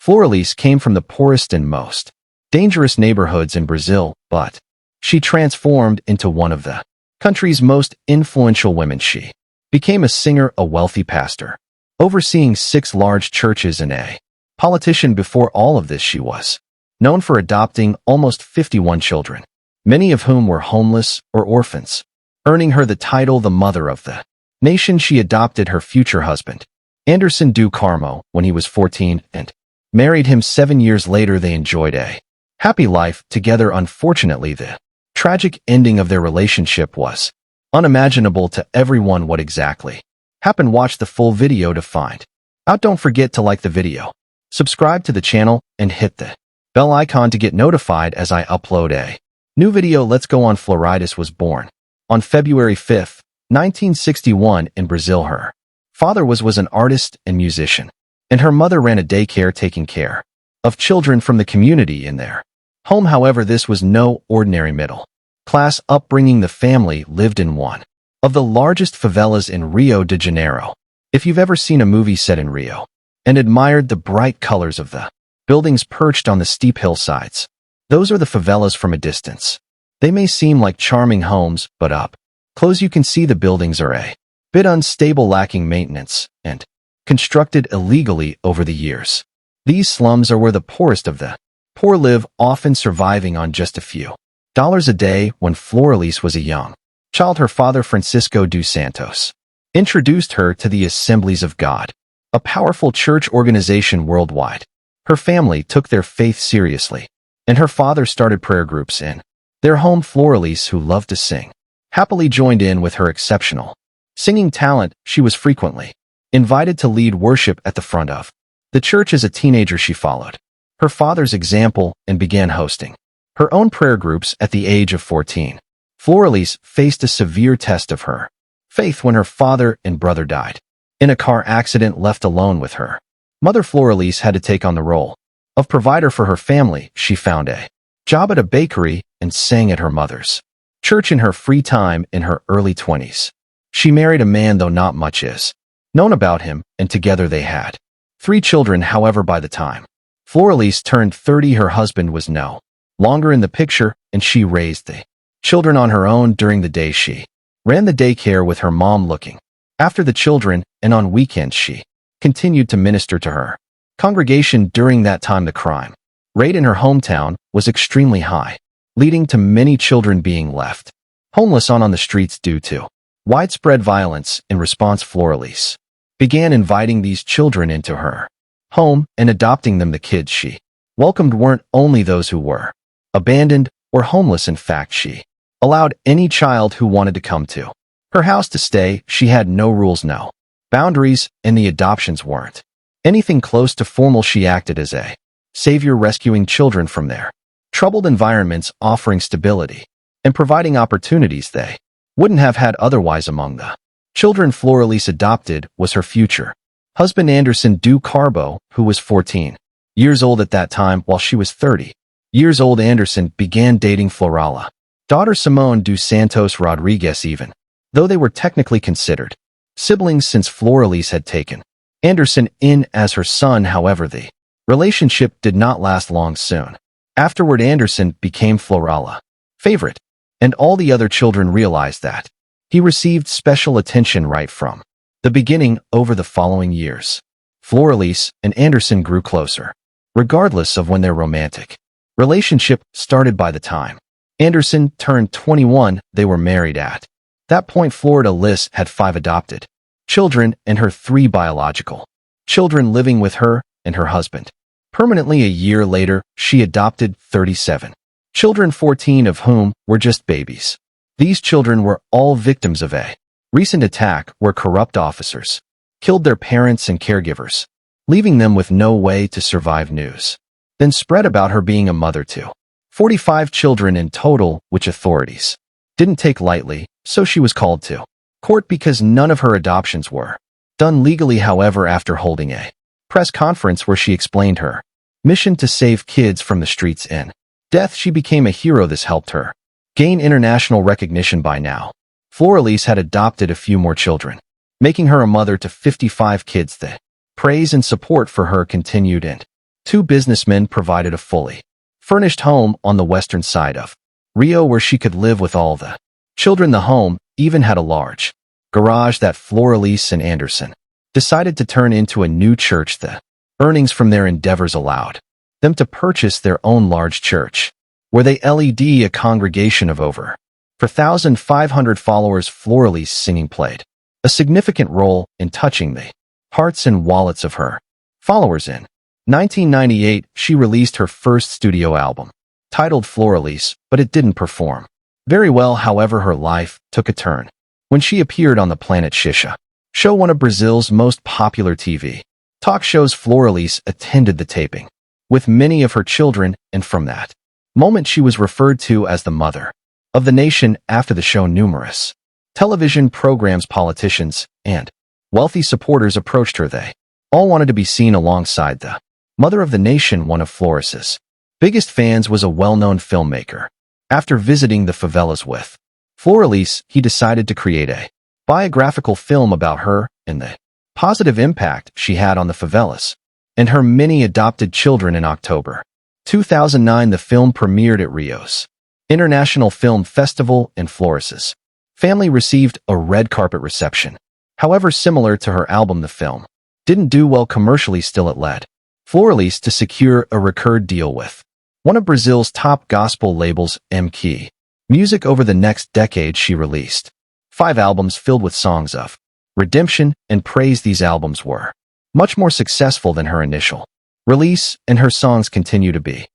Flordelis came from the poorest and most dangerous neighborhoods in Brazil, but she transformed into one of the country's most influential women. She became a singer, a wealthy pastor, overseeing 6 large churches, and a politician. Before all of this, she was known for adopting almost 51 children, many of whom were homeless or orphans, earning her the title the Mother of the Nation. She adopted her future husband, Anderson do Carmo, when he was 14 and married him 7 years later. They enjoyed a happy life together. Unfortunately, the tragic ending of their relationship was unimaginable to everyone. What exactly happened? Watch the full video to find out. Don't forget to like the video, subscribe to the channel, and hit the bell icon to get notified as I upload a new video. Let's go on. Flordelis was born on February 5, 1961 in Brazil. Her father was an artist and musician, and her mother ran a daycare taking care of children from the community in their home. However, this was no ordinary middle-class upbringing. The family lived in one of the largest favelas in Rio de Janeiro. If you've ever seen a movie set in Rio and admired the bright colors of the buildings perched on the steep hillsides, those are the favelas from a distance. They may seem like charming homes, but up close you can see the buildings are a bit unstable, lacking maintenance, and constructed illegally over the years. These slums are where the poorest of the poor live, often surviving on just a few dollars a day. When Flordelis was a young child, her father, Francisco dos Santos, introduced her to the Assemblies of God, a powerful church organization worldwide. Her family took their faith seriously, and her father started prayer groups in their home. Flordelis, who loved to sing, happily joined in with her exceptional singing talent. She was frequently invited to lead worship at the front of the church. As a teenager, she followed her father's example and began hosting her own prayer groups at the age of 14. Flordelis faced a severe test of her faith when her father and brother died in a car accident. Left alone with her mother, Flordelis had to take on the role of provider for her family. She found a job at a bakery and sang at her mother's church in her free time. In her early 20s, she married a man, though not much is known about him, and together they had 3 children. However, by the time Flordelis turned 30, her husband was no longer in the picture, and she raised the children on her own. During the day, she ran the daycare with her mom looking after the children, and on weekends she continued to minister to her congregation. During that time, the crime rate in her hometown was extremely high, leading to many children being left homeless on the streets due to widespread violence. In response, Flordelis began inviting these children into her home and adopting them. The kids she welcomed weren't only those who were abandoned or homeless. In fact, she allowed any child who wanted to come to her house to stay. She had no rules, no boundaries, and the adoptions weren't anything close to formal. She acted as a savior, rescuing children from their troubled environments, offering stability, and providing opportunities they wouldn't have had otherwise. Among the children Flordelis adopted was her future husband, Anderson do Carmo, who was 14 years old at that time. While she was 30 years old, Anderson began dating Florala's daughter, Simone dos Santos Rodrigues, even though they were technically considered siblings since Flordelis had taken Anderson in as her son. However, the relationship did not last long. Soon afterward, Anderson became Florala's favorite, and all the other children realized that he received special attention right from the beginning. Over the following years, Flordelis and Anderson grew closer, regardless of when their romantic relationship started. By the time Anderson turned 21, they were married. At that point, Flordelis had 5 adopted children and her 3 biological children living with her and her husband permanently. A year later, she adopted 37 children, 14 of whom were just babies. These children were all victims of a recent attack where corrupt officers killed their parents and caregivers, leaving them with no way to survive. News then spread about her being a mother to 45 children in total, which authorities didn't take lightly, so she was called to court because none of her adoptions were done legally. However, after holding a press conference where she explained her mission to save kids from the streets in death, she became a hero. This helped her gain international recognition. By now, Flordelis had adopted a few more children, making her a mother to 55 kids. The praise and support for her continued, and Two businessmen provided a fully furnished home on the western side of Rio where she could live with all the children. The home even had a large garage that Flordelis and Anderson decided to turn into a new church. The earnings from their endeavors allowed them to purchase their own large church, where they led a congregation of over 4,500 followers. Flordelis' singing played a significant role in touching the hearts and wallets of her followers. In 1998, she released her first studio album, titled Flordelis, but it didn't perform very well. However, her life took a turn when she appeared on the Planet Shisha show, one of Brazil's most popular TV talk shows. Flordelis attended the taping with many of her children, and from that moment she was referred to as the mother of the nation. After the show, numerous television programs, politicians, and wealthy supporters approached her. They all wanted to be seen alongside the mother of the nation. One of Flordelis' biggest fans was a well-known filmmaker. After visiting the favelas with Flordelis, he decided to create a biographical film about her and the positive impact she had on the favelas and her many adopted children. In October 2009, the film premiered at Rio's International Film Festival, and Flordelis' family received a red carpet reception. However, similar to her album, the film didn't do well commercially. Still, it led Flordelis to secure a record deal with one of Brazil's top gospel labels, MK Music. Over the next decade, she released 5 albums filled with songs of redemption and praise. These albums were much more successful than her initial release, and her songs continue to be